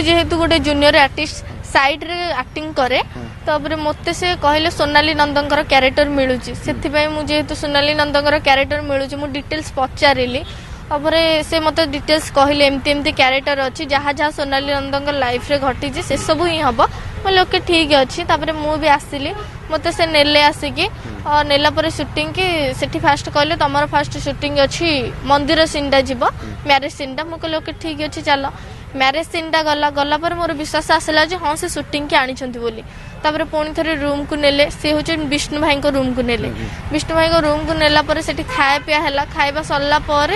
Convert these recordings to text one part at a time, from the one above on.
जेहेतु गोटे junior artist side रे एक्टिंग करे तापर मते से कहले सोनाली नंदनकर कैरेक्टर मिलुची सेथिबाई मु जेहेतु सोनाली नंदनकर कैरेक्टर मिलुची मु डिटेल्स पचारिली तापर से मते डिटेल्स कहले एमती एमती कैरेक्टर अच्छी जहाँ जहाँ सोनाली नंदनकर लाइफ रे घटी से सब ही हम बोले ओके ठीक अच्छी तापर मु भी आसिली मते से नेले आसिकी और नेला पर शूटिंग की सेठी फास्ट कहले तमर फास्ट शूटिंग अच्छी मंदिर सीनटा जीव मैरेज सीनटा मु कहले ओके ठीक अच्छी चल मैरेज सीनटा गला गला पर मोर विश्वास आसला जे हाँ से शूटिंग के आनी बोली तापर पुणी थे रूम को नेले सी हूँ विष्णु भाई को रूम को नेले विष्णु भाई को रूम को नेला पर सेठी खाया पिया है खाଇବା सरला पर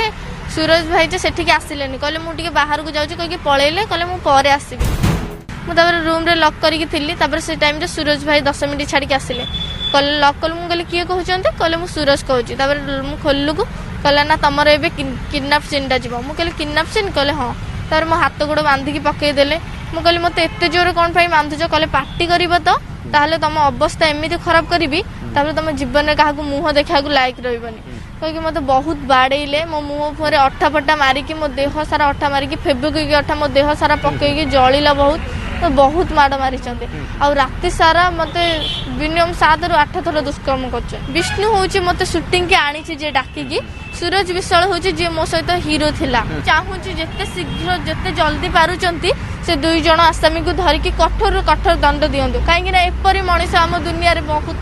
सूरज भाई जे सेठी आसिले कहले मुझे बाहर को जाऊँ कहीं पलैले कहले मुझे आसबि मुझे रूम रे लॉक करके थी तापर से टाइम रे सूरज भाई 10 मिनट छाड़ी आसिले कहले लॉक कल मुझे किए कहते कहले मुझे सूरज कहूँ तापर मुझे खोलू को कहला ना तुम ए किडनाप सीनटा जीव मुझे किडनाप सीन कहले हाँ तार मो हाथ गोड़ बांधिकी पकईदेले मुझे कहली मत एत जोर कौन पाई बांधुच कहले पार्टी कर तो ताहले तुम अवस्था एमती खराब करी तुम जीवन में क्या मुह देखा लायक रही कहीं मत बहुत बाड़े मो मुह पर अठा फटा मारिकी मो देह सारा अठा मारिकी फेबिक्विक अठा मो देह सारा पकईकी जलिला बहुत बहुत माड़ मारी आ राति सारा मत मिनिमम 7 ରୁ 8 थर दुष्कर्म कर विष्णु हूँ मत शूटिंग के आनी जे डाकिकी सूरज विशाल हूँ जी मो सहित हीरो थिला चाहूँ जिते शीघ्र जिते जल्दी पारुचंती से 2 जण आसामी को धरिकी कठोर कठोर दंड दिंतु कहीं एपरी मनीष आम दुनिया रे बहुत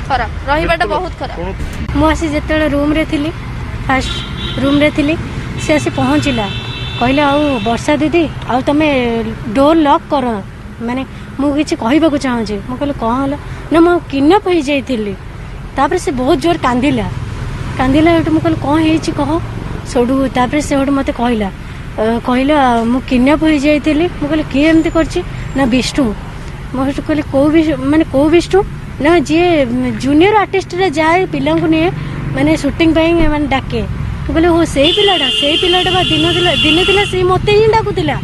खराब रहीबाटा बहुत खराब मुझे जिते रूम रे थी फास्ट रूम रे थी सी आसी पहुँचला कहले आउ वर्षा दीदी आउ तुम डोर लॉक कर माने मुझे कहवाक चाहूँगी मुझे कहले कौन है ना मु किडनैप हो जाइली तापर से बहुत जोर कांदिला कांदिला मुझे कहले कौन है कह सोडू तापर से मत कहला कहला मु किडनैप हो जाइली मुझे कहले किए एमती कर विष्णु मुझे कहले कौ माने कौ विष्णु ना जी जूनियर आर्टिस्ट रे जाए पिला नहीं माने शूटिंग माने डाके कहले हो से पिलाटा दिन थिला से मत ही डाकुला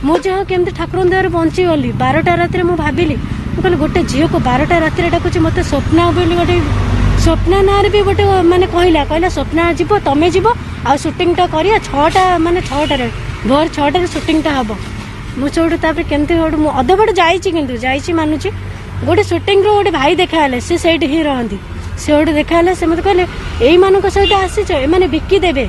मुझे केमती ठाकुर दयार बंची गली 12टा राति मुझे भाविली कहले गोटे झील को 12टा राति डाकुची मत स्वप्ना बोली गोटे स्वप्ना ना भी गोटे माने कहला स्वप्ना जीव तमें जीव आ शूटिंगटा करिया 6टा माने 6टार भोर 6टार शूटिंगटा हम मुझे केमती अधपट जाइए मानुची गोटे शूटिंग रो गोटे भाई देखा सी ही रहती से गोटे देखा से मत कहले यही मान सहित आसी ए बिकी देवे।